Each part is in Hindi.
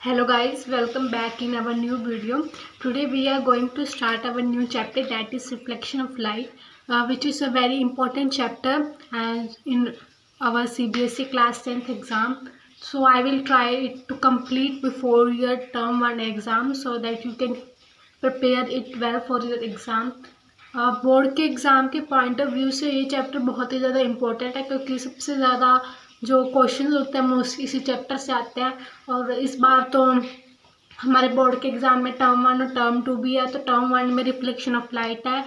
Hello guys, welcome back in our new video. Today we are going to start our new chapter, that is reflection of light, which is a very important chapter and in our CBSE class 10th exam. So I will try it to complete before your term 1 exam so that you can prepare it well for your exam. Board के एग्ज़ाम के पॉइंट ऑफ व्यू से ये चैप्टर बहुत ही ज़्यादा इम्पोर्टेंट है, क्योंकि सबसे ज़्यादा जो क्वेश्चन होते हैं मोस्टली इसी चैप्टर से आते हैं। और इस बार तो हमारे बोर्ड के एग्ज़ाम में टर्म 1 और टर्म 2 भी है। तो टर्म 1 में रिफ्लेक्शन ऑफ लाइट है,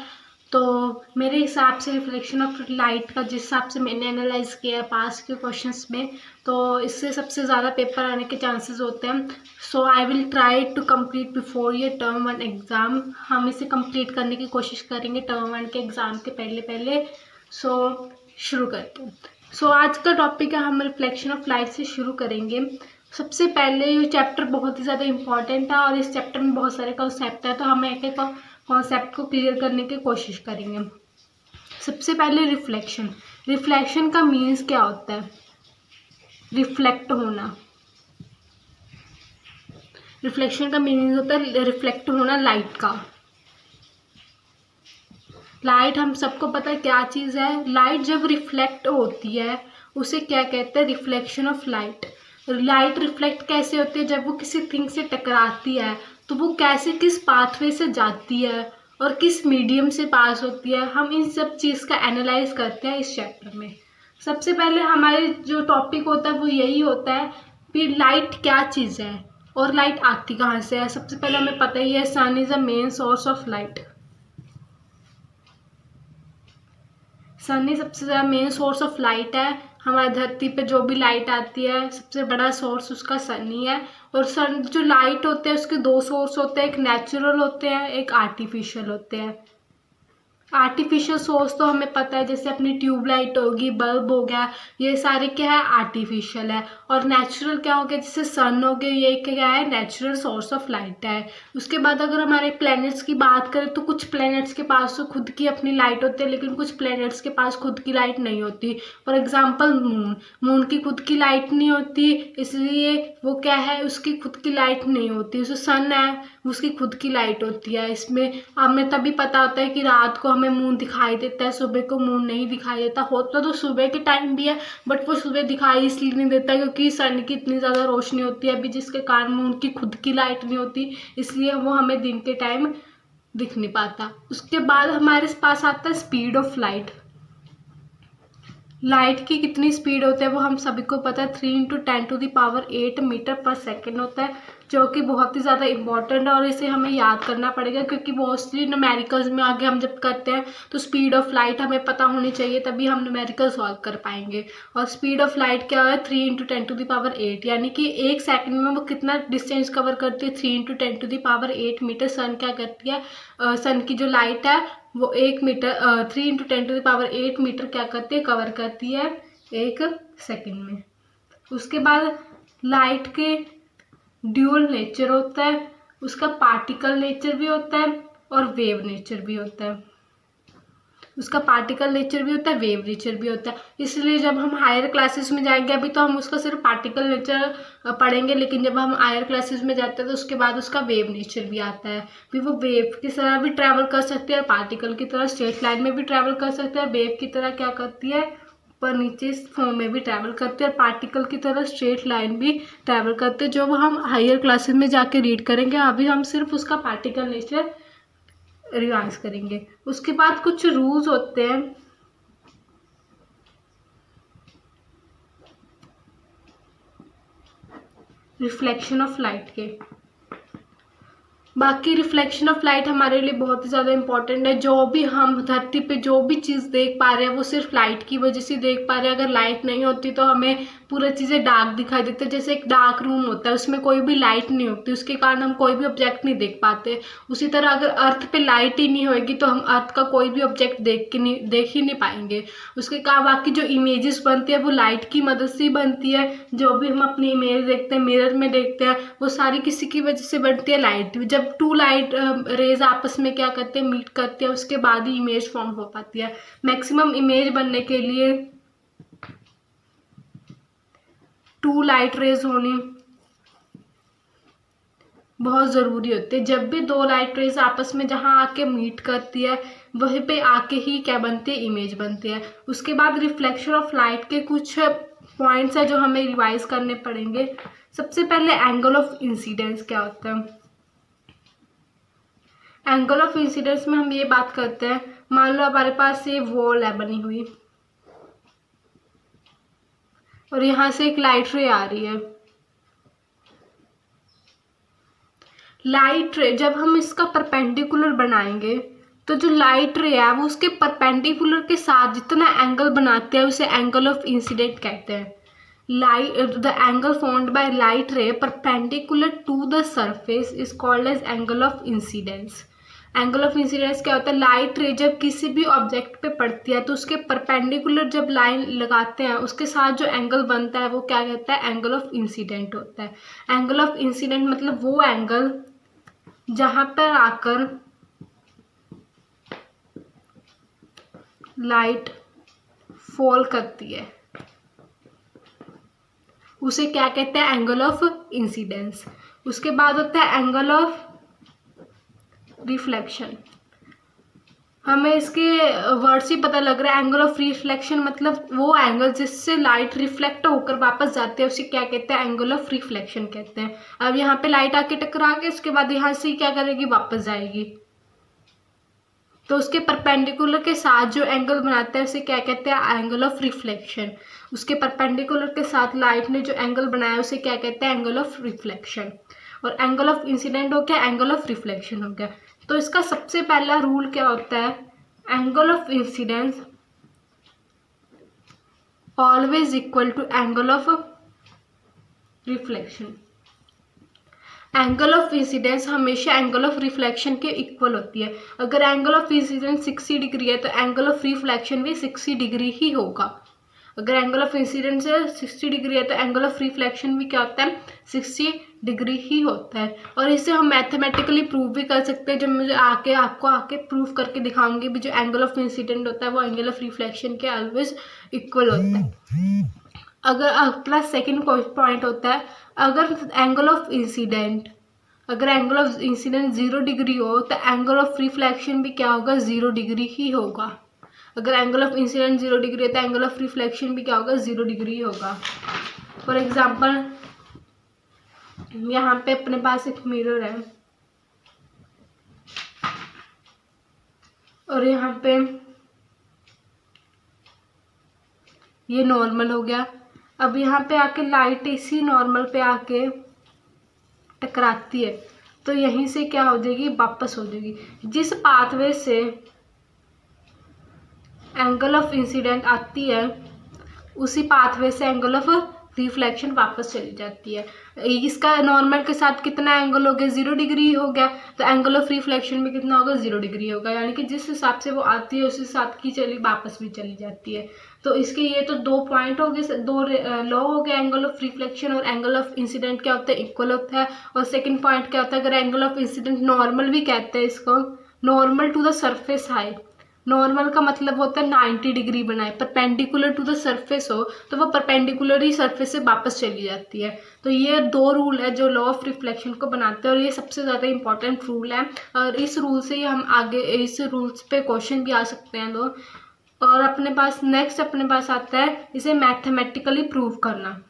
तो मेरे हिसाब से रिफ्लेक्शन ऑफ लाइट का जिस हिसाब से मैंने एनालाइज किया है पास के क्वेश्चंस में, तो इससे सबसे ज़्यादा पेपर आने के चांसेस होते हैं। So I will try to complete before ये टर्म 1 एग्ज़ाम। हम इसे कंप्लीट करने की कोशिश करेंगे टर्म 1 के एग्ज़ाम के पहले। सो शुरू करते हैं। सो आज का टॉपिक है, हम रिफ्लेक्शन ऑफ लाइट से शुरू करेंगे। सबसे पहले ये चैप्टर बहुत ही ज़्यादा इम्पॉर्टेंट है और इस चैप्टर में बहुत सारे कॉन्सेप्ट है, तो हम एक एक कॉन्सेप्ट को क्लियर करने की कोशिश करेंगे। सबसे पहले रिफ्लेक्शन का मीन्स क्या होता है? रिफ्लेक्ट होना। रिफ्लेक्शन का मीनिंग होता है रिफ्लेक्ट होना लाइट का। लाइट हम सबको पता है क्या चीज़ है। लाइट जब रिफ्लेक्ट होती है उसे क्या कहते हैं? Reflection of light. Light reflect कैसे होती है? जब वो किसी थिंग से टकराती है तो वो कैसे, किस पाथवे से जाती है और किस मीडियम से पास होती है, हम इन सब चीज़ का एनालाइज करते हैं इस चैप्टर में। सबसे पहले हमारे जो टॉपिक होता है वो यही होता है कि लाइट क्या चीज़ है और लाइट आती कहाँ से है। सबसे पहले हमें पता ही है, sun is a main source of light. Sun ही सबसे ज़्यादा मेन सोर्स ऑफ लाइट है। हमारी धरती पे जो भी लाइट आती है सबसे बड़ा सोर्स उसका सन ही है। और सन जो लाइट होते हैं उसके दो सोर्स होते हैं, एक नेचुरल होते हैं, एक आर्टिफिशियल होते हैं। आर्टिफिशियल सोर्स तो हमें पता है, जैसे अपनी ट्यूबलाइट होगी, बल्ब हो गया, ये सारे क्या है? आर्टिफिशियल है। और नेचुरल क्या हो गया? जैसे सन हो गया, ये क्या है? नेचुरल सोर्स ऑफ लाइट है। उसके बाद अगर हमारे प्लैनेट्स की बात करें तो कुछ प्लैनेट्स के पास तो खुद की अपनी लाइट होती है, लेकिन कुछ प्लैनेट्स के पास खुद की लाइट नहीं होती। फॉर एग्जाम्पल मून की खुद की लाइट नहीं होती, इसलिए वो क्या है? उसकी खुद की लाइट नहीं होती। उसे सन है, उसकी खुद की लाइट होती है। इसमें हमें तभी पता होता है कि रात को हमें मून दिखाई देता है, सुबह को मून नहीं दिखाई देता। होता तो सुबह के टाइम भी है, बट वो सुबह दिखाई इसलिए नहीं देता क्योंकि सन की इतनी ज़्यादा रोशनी होती है अभी, जिसके कारण मून की खुद की लाइट नहीं होती, इसलिए वो हमें दिन के टाइम दिख नहीं पाता। उसके बाद हमारे पास आता है स्पीड ऑफ लाइट। लाइट की कितनी स्पीड होती है वो हम सभी को पता है, 3 × 10⁸ मीटर पर सेकेंड होता है, जो कि बहुत ही ज़्यादा इंपॉर्टेंट है और इसे हमें याद करना पड़ेगा, क्योंकि मोस्टली न्यूमेरिकल्स में आगे हम जब करते हैं तो स्पीड ऑफ लाइट हमें पता होनी चाहिए, तभी हम न्यूमेरिकल सॉल्व कर पाएंगे। और स्पीड ऑफ लाइट क्या है? 3 × 10⁸, यानी कि एक सेकंड में वो कितना डिस्टेंस कवर करती है? 3 × 10⁸ मीटर। सन क्या करती है? सन की जो लाइट है वो 3 × 10⁸ मीटर क्या करती है? कवर करती है एक सेकंड में। उसके बाद लाइट के ड्यूअल नेचर होता है, उसका पार्टिकल नेचर भी होता है और वेव नेचर भी होता है। उसका पार्टिकल नेचर भी होता है, वेव नेचर भी होता है। इसलिए जब हम हायर क्लासेस में जाएंगे, अभी तो हम उसका सिर्फ पार्टिकल नेचर पढ़ेंगे, लेकिन जब हम हायर क्लासेस में जाते हैं तो उसके बाद उसका वेव नेचर भी आता है। फिर वो वेव की तरह भी ट्रैवल कर सकती है और पार्टिकल की तरह स्ट्रेट लाइन में भी ट्रैवल कर सकते हैं। वेव की तरह क्या करती है? ऊपर नीचे इस फॉर्म में भी ट्रैवल करते हैं, और पार्टिकल की तरह स्ट्रेट लाइन भी ट्रैवल करते हैं, जो हम हायर क्लासेस में जाके रीड करेंगे। अभी हम सिर्फ उसका पार्टिकल नेचर रिवाइज करेंगे। उसके बाद कुछ रूल्स होते हैं रिफ्लेक्शन ऑफ लाइट के। बाकी रिफ्लेक्शन ऑफ लाइट हमारे लिए बहुत ही ज़्यादा इंपॉर्टेंट है। जो भी हम धरती पे जो भी चीज़ देख पा रहे हैं वो सिर्फ लाइट की वजह से देख पा रहे हैं। अगर लाइट नहीं होती तो हमें पूरा चीज़ें डार्क दिखाई देती है। जैसे एक डार्क रूम होता है, उसमें कोई भी लाइट नहीं होती, उसके कारण हम कोई भी ऑब्जेक्ट नहीं देख पाते। उसी तरह अगर अर्थ पे लाइट ही नहीं होगी तो हम अर्थ का कोई भी ऑब्जेक्ट देख ही नहीं पाएंगे। उसके कारण बाकी जो इमेजेस बनती है वो लाइट की मदद से ही बनती है। जो भी हम अपनी इमेज देखते हैं, मिरर में देखते हैं, वो सारी किसी की वजह से बनती है, लाइट। जब टू लाइट रेज आपस में क्या करते हैं? मीट करते हैं, उसके बाद ही इमेज फॉर्म हो पाती है। मैक्सिमम इमेज बनने के लिए 2 लाइट रेज होनी बहुत ज़रूरी होते हैं। जब भी दो लाइट रेज आपस में जहाँ आके मीट करती है वहीं पे आके ही क्या बनती है, इमेज बनती है। उसके बाद रिफ्लेक्शन ऑफ लाइट के कुछ पॉइंट्स है जो हमें रिवाइज करने पड़ेंगे। सबसे पहले एंगल ऑफ इंसिडेंस क्या होता है। एंगल ऑफ इंसिडेंस में हम ये बात करते हैं, मान लो हमारे पास ये वॉल है बनी हुई और यहाँ से एक लाइट रे आ रही है। लाइट रे जब हम इसका परपेंडिकुलर बनाएंगे तो जो लाइट रे है वो उसके परपेंडिकुलर के साथ जितना एंगल बनाते हैं उसे एंगल ऑफ इंसिडेंट कहते हैं। Light the angle formed by light ray perpendicular to the surface is called as angle of incidence. Angle of incidence क्या होता है, लाइट रे जब किसी भी ऑब्जेक्ट पे पड़ती है तो उसके परपेंडिकुलर जब लाइन लगाते हैं उसके साथ जो एंगल बनता है वो क्या कहता है, एंगल ऑफ इंसिडेंट होता है। एंगल ऑफ इंसिडेंट मतलब वो एंगल जहां पर आकर लाइट फॉल करती है उसे क्या कहते हैं, एंगल ऑफ इंसिडेंस। उसके बाद होता है एंगल ऑफ रिफ्लेक्शन। हमें इसके वर्ड से पता लग रहा है, एंगल ऑफ रिफ्लेक्शन मतलब वो एंगल जिससे लाइट रिफ्लेक्ट होकर वापस जाती है उसे क्या कहते हैं, एंगल ऑफ रिफ्लेक्शन कहते हैं। अब यहाँ पे लाइट आके टकरा के उसके बाद यहाँ से क्या करेगी, वापस जाएगी, तो उसके परपेंडिकुलर के साथ जो एंगल बनाता है उसे क्या कहते हैं, एंगल ऑफ रिफ्लेक्शन। उसके परपेंडिकुलर के साथ लाइट ने जो एंगल बनाया उसे क्या कहते हैं, एंगल ऑफ रिफ्लेक्शन। और एंगल ऑफ इंसिडेंट हो गया, एंगल ऑफ रिफ्लेक्शन हो गया। तो इसका सबसे पहला रूल क्या होता है, angle of incidence always equal to angle of reflection. Angle of incidence हमेशा एंगल ऑफ रिफ्लेक्शन के इक्वल होती है। अगर एंगल ऑफ इंसिडेंस 60 डिग्री है तो एंगल ऑफ रिफ्लेक्शन भी 60 डिग्री ही होगा। अगर एंगल ऑफ इंसिडेंस 60 डिग्री है तो एंगल ऑफ रिफ्लेक्शन भी क्या होता है, 60 डिग्री ही होता है। और इसे हम मैथमेटिकली प्रूव भी कर सकते हैं, जब मुझे आपको आके प्रूव करके दिखाऊंगी भी जो एंगल ऑफ इंसिडेंट होता है वो एंगल ऑफ रिफ्लेक्शन के ऑलवेज इक्वल होता है। अगर अपना सेकेंड पॉइंट होता है, अगर एंगल ऑफ इंसिडेंट 0 डिग्री हो तो एंगल ऑफ रिफ्लेक्शन भी क्या होगा, 0 डिग्री ही होगा। अगर एंगल ऑफ इंसिडेंट 0 डिग्री है तो एंगल ऑफ रिफ्लेक्शन भी क्या होगा, 0 डिग्री होगा। फॉर एग्जाम्पल यहाँ पे अपने पास एक मिरर है और यहाँ पे ये नॉर्मल हो गया। अब यहाँ पे आके लाइट इसी नॉर्मल पे आके टकराती है तो यहीं से क्या हो जाएगी, वापस हो जाएगी। जिस पाथवे से एंगल ऑफ इंसिडेंट आती है उसी पाथवे से एंगल ऑफ रिफ्लेक्शन वापस चली जाती है। इसका नॉर्मल के साथ कितना एंगल हो गया, 0 डिग्री हो गया, तो एंगल ऑफ रिफ्लेक्शन में कितना होगा, 0 डिग्री होगा। यानी कि जिस हिसाब से वो आती है उस हिसाब की चली वापस भी चली जाती है। तो इसके ये तो 2 पॉइंट हो गए, 2 लॉ हो गया। एंगल ऑफ रिफ्लेक्शन और एंगल ऑफ इंसिडेंट क्या होता है, इक्वल होता है। और सेकेंड पॉइंट क्या होता है, अगर एंगल ऑफ इंसिडेंट नॉर्मल भी कहते हैं इसको, नॉर्मल टू द सरफेस हाई। नॉर्मल का मतलब होता है 90 डिग्री बनाए, परपेंडिकुलर टू द सरफेस हो तो वो परपेंडिकुलर ही सरफेस से वापस चली जाती है। तो ये 2 रूल है जो लॉ ऑफ रिफ्लेक्शन को बनाते हैं और ये सबसे ज़्यादा इंपॉर्टेंट रूल है। और इस रूल से ही हम आगे इस रूल्स पे क्वेश्चन भी आ सकते हैं दो। और अपने पास आता है इसे मैथमेटिकली प्रूव करना।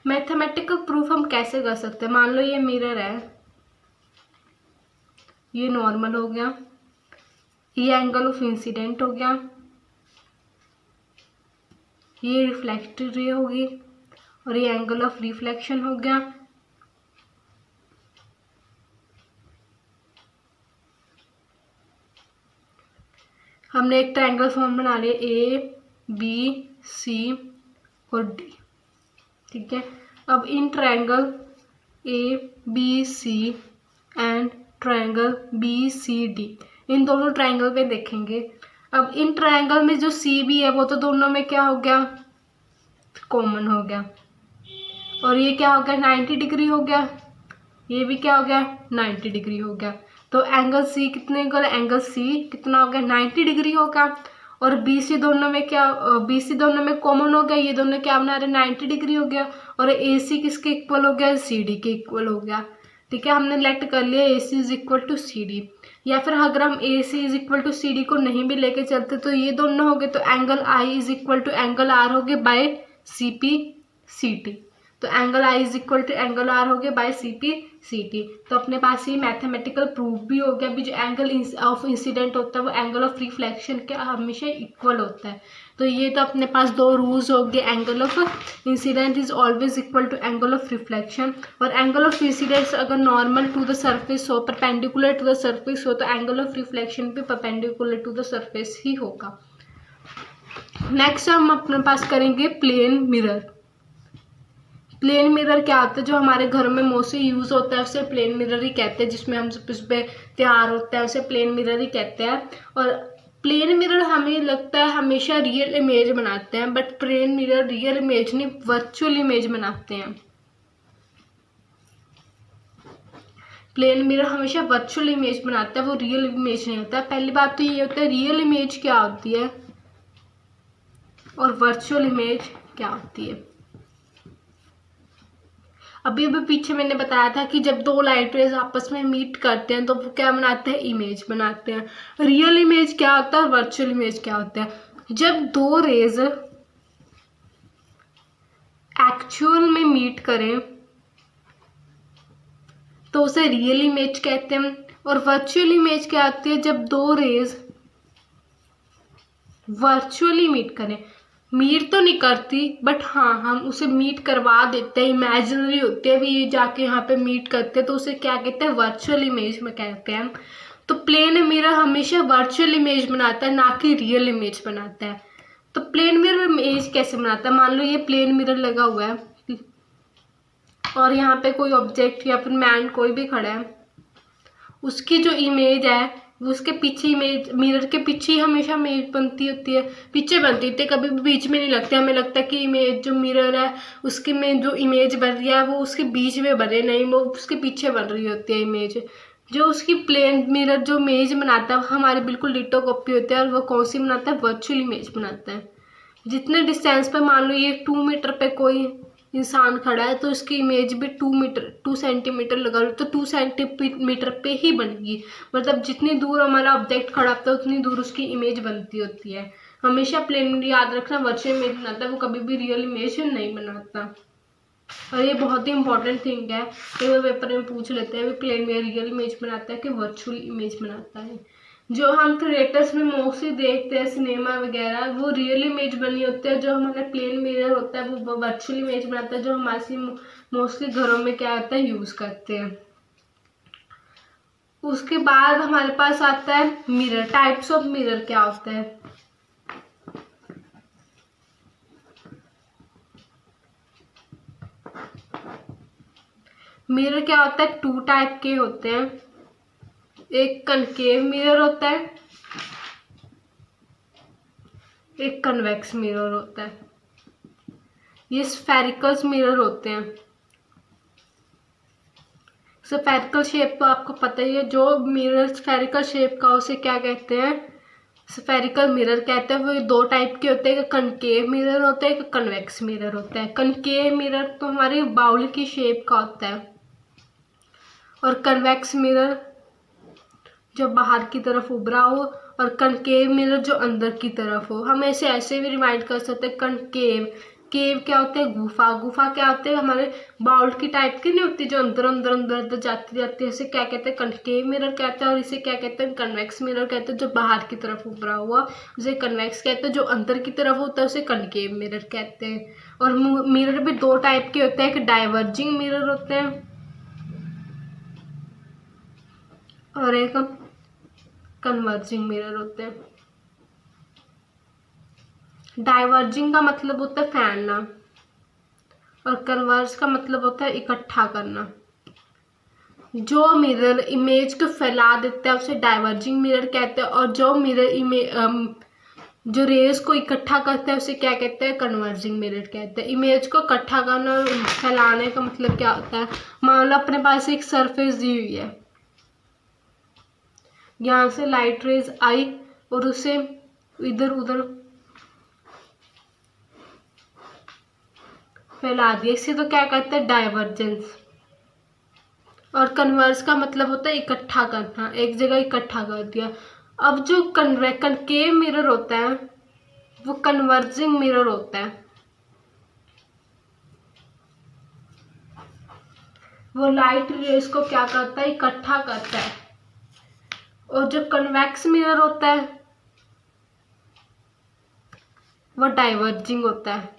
मैथमेटिकल प्रूफ हम कैसे कर सकते हैं, मान लो ये मिरर है, ये नॉर्मल हो गया, ये एंगल ऑफ इंसिडेंट हो गया, ये रिफ्लेक्टेड रे होगी और ये एंगल ऑफ रिफ्लेक्शन हो गया। हमने एक ट्रायंगल फॉर्म बना लिया, ए बी सी और डी, ठीक है। अब इन triangle A B C and triangle B C D, इन दोनों ट्रायंगल पे देखेंगे। अब इन ट्रायंगल में जो सी बी है वो तो दोनों में क्या हो गया, कॉमन हो गया। और ये क्या हो गया, 90 डिग्री हो गया, ये भी क्या हो गया, 90 डिग्री हो गया। तो एंगल सी कितने का, एंगल सी कितना हो गया, 90 डिग्री हो गया। और BC दोनों में क्या, BC दोनों में कॉमन हो गया, ये दोनों क्या बना रहे 90 डिग्री हो गया, और AC किसके इक्वल हो गया, CD के इक्वल हो गया। ठीक है, हमने लेट कर लिया AC is equal to CD। या फिर अगर हम AC is equal to CD को नहीं भी लेके चलते तो ये दोनों हो गए, तो angle I is equal to angle R हो गए बाय CP CT। तो angle I is equal to angle R हो गया बाय CP CT। तो अपने पास ये मैथमेटिकल प्रूफ भी हो गया। अभी जो एंगल ऑफ इंसिडेंट होता है वो एंगल ऑफ रिफ्लेक्शन के हमेशा इक्वल होता है। तो ये तो अपने पास दो रूल्स हो गए, angle of incident is always equal to angle of reflection, और एंगल ऑफ इंसिडेंट अगर नॉर्मल टू द सरफेस हो, परपेंडिकुलर टू द सरफेस हो, तो एंगल ऑफ रिफ्लेक्शन भी परपेंडिकुलर टू द सरफेस ही होगा। नेक्स्ट हम अपने पास करेंगे प्लेन मिरर। प्लेन मिरर क्या होता है, जो हमारे घर में मोस्टली यूज होता है उसे प्लेन मिरर ही कहते हैं, जिसमें हम उस पर तैयार होता है उसे प्लेन मिरर ही कहते हैं। और प्लेन मिरर हमें लगता है हमेशा रियल इमेज बनाते हैं, but plane mirror real image नहीं, वर्चुअल इमेज बनाते हैं। प्लेन मिरर हमेशा वर्चुअल इमेज बनाता है, वो रियल इमेज नहीं होता है। पहली बात तो ये होता है रियल इमेज क्या होती है और वर्चुअल इमेज क्या होती है। अभी पीछे मैंने बताया था कि जब दो लाइट रेज आपस में मीट करते हैं तो वो क्या बनाते हैं, इमेज बनाते हैं। रियल इमेज क्या होता है, वर्चुअल इमेज क्या होता है। जब दो रेज एक्चुअल में मीट करें तो उसे रियल इमेज कहते हैं। और वर्चुअल इमेज क्या होती है, जब दो रेज वर्चुअली मीट करें, मीट तो नहीं करती बट हाँ हम उसे मीट करवा देते हैं, इमेजिनरी होती है, भी जाके यहाँ पे मीट करते हैं, तो उसे क्या कहते हैं, वर्चुअल इमेज में कहते हैं। तो प्लेन मिरर हमेशा वर्चुअल इमेज बनाता है, ना कि रियल इमेज बनाता है। तो प्लेन मिरर इमेज कैसे बनाता है, मान लो ये प्लेन मिरर लगा हुआ है और यहाँ पे कोई ऑब्जेक्ट या फिर मैन कोई भी खड़ा है, उसकी जो इमेज है उसके पीछे इमेज, मिरर के पीछे ही हमेशा इमेज बनती होती है, पीछे बनती होती है, कभी भी बीच में नहीं लगती। हमें लगता है कि इमेज जो मिरर है उसके में जो इमेज बन रही है वो उसके बीच में बन रही है, नहीं वो उसके पीछे बन रही होती है इमेज। जो उसकी प्लेन मिरर जो इमेज बनाता है वो हमारे बिल्कुल डिटो कॉपी होती है, और वो कौन सी बनाता है, वर्चुअल इमेज बनाता है। जितने डिस्टेंस पे, मान लो ये 2 मीटर पे कोई इंसान खड़ा है तो उसकी इमेज भी 2 सेंटीमीटर लगा लो तो 2 सेंटीमीटर पे ही बनेगी। मतलब जितनी दूर हमारा ऑब्जेक्ट खड़ा होता है उतनी दूर उसकी इमेज बनती होती है। हमेशा प्लेन याद रखना वर्चुअल इमेज बनाता है, वो कभी भी रियल इमेज नहीं बनाता। और ये बहुत ही इंपॉर्टेंट थिंग है, तो पेपर में पूछ लेते हैं प्लेन में रियल इमेज बनाता है कि वर्चुअल इमेज बनाता है। जो हम थिएटर्स में मोस्टली देखते हैं सिनेमा वगैरह, वो रियल इमेज बनी होती है। जो हमारा प्लेन मिरर होता है वो वर्चुअल इमेज बनाता है, जो हमारे मोस्टली घरों में क्या होता है, यूज करते हैं। उसके बाद हमारे पास आता है मिरर। टाइप्स ऑफ मिरर क्या होता है, मिरर क्या होता है, 2 टाइप के होते हैं। एक कनकेव मिरर होता है, एक कन्वेक्स मिरर होता है। ये स्फेरिकल मिरर होते हैं। स्फेरिकल शेप तो आपको पता ही है, जो मिरर स्फेरिकल शेप का उसे क्या कहते हैं, स्फेरिकल मिरर कहते हैं। वो 2 टाइप के होते हैं, एक कनकेव मिरर होता है, एक कन्वेक्स मिरर होता है। कनकेव मिरर तो हमारी बाउल की शेप का होता है, और कन्वेक्स मिरर जो बाहर की तरफ उभरा हो, और कनकेव मिरर जो अंदर की तरफ हो। हम ऐसे भी रिमाइंड कर सकते हैं। कनकेव, केव क्या होता है, गुफा। गुफा क्या होते हैं, हमारे बाउल की टाइप की नहीं होती जो अंदर अंदर अंदर अंदर जाती जाती है, इसे क्या कहते हैं, कनकेव मिरर कहते हैं। और इसे क्या कहते हैं, कन्वेक्स मिरर कहते हैं, जो बाहर की तरफ उभरा हुआ उसे कन्वेक्स कहते हैं, जो अंदर की तरफ होता है उसे कनकेव मिरर कहते हैं। और मिरर भी 2 टाइप के होते हैं, एक डाइवर्जिंग मिरर होते हैं और एक कन्वर्जिंग मिरर होते हैं। डाइवर्जिंग का मतलब होता है फैलना, और कन्वर्ज का मतलब होता है इकट्ठा करना। जो मिरर इमेज को फैला देता है उसे डाइवर्जिंग मिरर कहते हैं, और जो मिरर जो रेज को इकट्ठा करता है उसे क्या कहते हैं, कन्वर्जिंग मिरर कहते हैं। इमेज को इकट्ठा करना और फैलाने का मतलब क्या होता है, मान लो अपने पास एक सरफेस दी हुई है, यहाँ से लाइट रेज आई और उसे इधर उधर फैला दिया, इसे तो क्या कहते हैं, डाइवर्जेंस। और कन्वर्स का मतलब होता है इकट्ठा करना, एक जगह इकट्ठा कर दिया। अब जो कनकेव मिरर होता है वो कन्वर्जिंग मिरर होता है, वो लाइट रेस को क्या करता है, इकट्ठा करता है। और जो कन्वेक्स मिरर होता है वो डाइवर्जिंग होता है,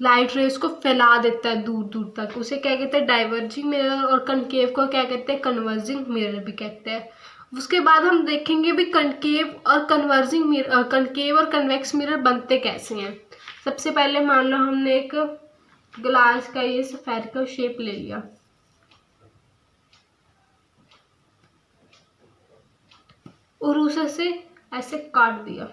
लाइट रेस को फैला देता है दूर दूर तक, उसे क्या कहते हैं, डाइवर्जिंग मिरर। और कनकेव को क्या कहते हैं, कन्वर्जिंग मिरर भी कहते हैं। उसके बाद हम देखेंगे भी कनकेव और कन्वर्जिंग मिरर, कनकेव और कन्वेक्स मिरर बनते कैसे हैं। सबसे पहले मान लो हमने एक ग्लास का ये स्फेरिकल शेप ले लिया, और उसे ऐसे काट दिया।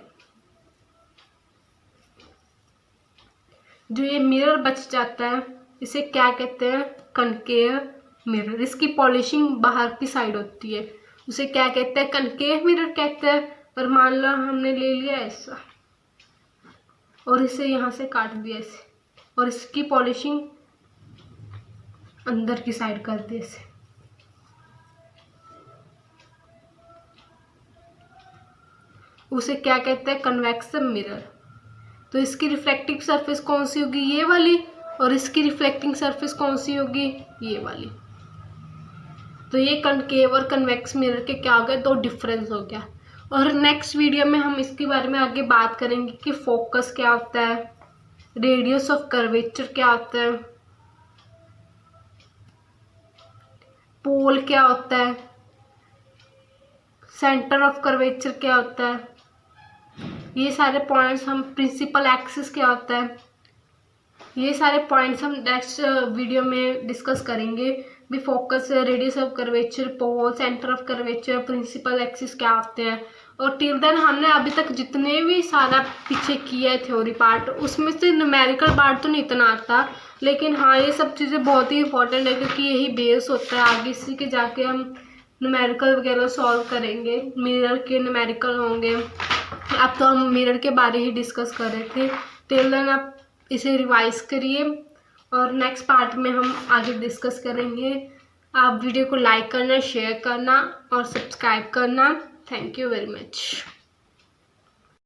जो ये मिरर बच जाता है इसे क्या कहते हैं, कनकेव मिरर। इसकी पॉलिशिंग बाहर की साइड होती है, उसे क्या कहते हैं, कनकेव मिरर कहते हैं। और मान लो हमने ले लिया ऐसा और इसे यहाँ से काट दिया ऐसे, और इसकी पॉलिशिंग अंदर की साइड कर दी ऐसे, उसे क्या कहते हैं, कन्वेक्स मिरर। तो इसकी रिफ्लेक्टिव सरफेस कौन सी होगी, ये वाली, और इसकी रिफ्लेक्टिंग सरफेस कौन सी होगी, ये वाली। तो ये कनकेव और कन्वेक्स मिरर के क्या हो गए, दो डिफरेंस हो गया। और नेक्स्ट वीडियो में हम इसके बारे में आगे बात करेंगे कि फोकस क्या होता है, रेडियस ऑफ कर्वेचर क्या होता है, पोल क्या होता है, सेंटर ऑफ कर्वेचर क्या होता है, ये सारे पॉइंट्स हम, प्रिंसिपल एक्सिस क्या होता है, ये सारे पॉइंट्स हम नेक्स्ट वीडियो में डिस्कस करेंगे। भी focus, radius of curvature, pole, centre of curvature, principal axis क्या होते हैं। और टिल देन हमने अभी तक जितने भी सारा पीछे किया है थ्योरी पार्ट, उसमें से न्यूमेरिकल पार्ट तो नहीं इतना आता, लेकिन हाँ ये सब चीज़ें बहुत ही इंपॉर्टेंट है, क्योंकि यही बेस होता है। आगे इसी के जाके हम न्यूमेरिकल वगैरह सॉल्व करेंगे, मिरर के न्यूमेरिकल होंगे। अब तो हम मिरर के बारे ही डिस्कस कर रहे थे। टिल देन आप इसे रिवाइज करिए, और नेक्स्ट पार्ट में हम आगे डिस्कस करेंगे। आप वीडियो को लाइक करना, शेयर करना और सब्सक्राइब करना। Thank you very much.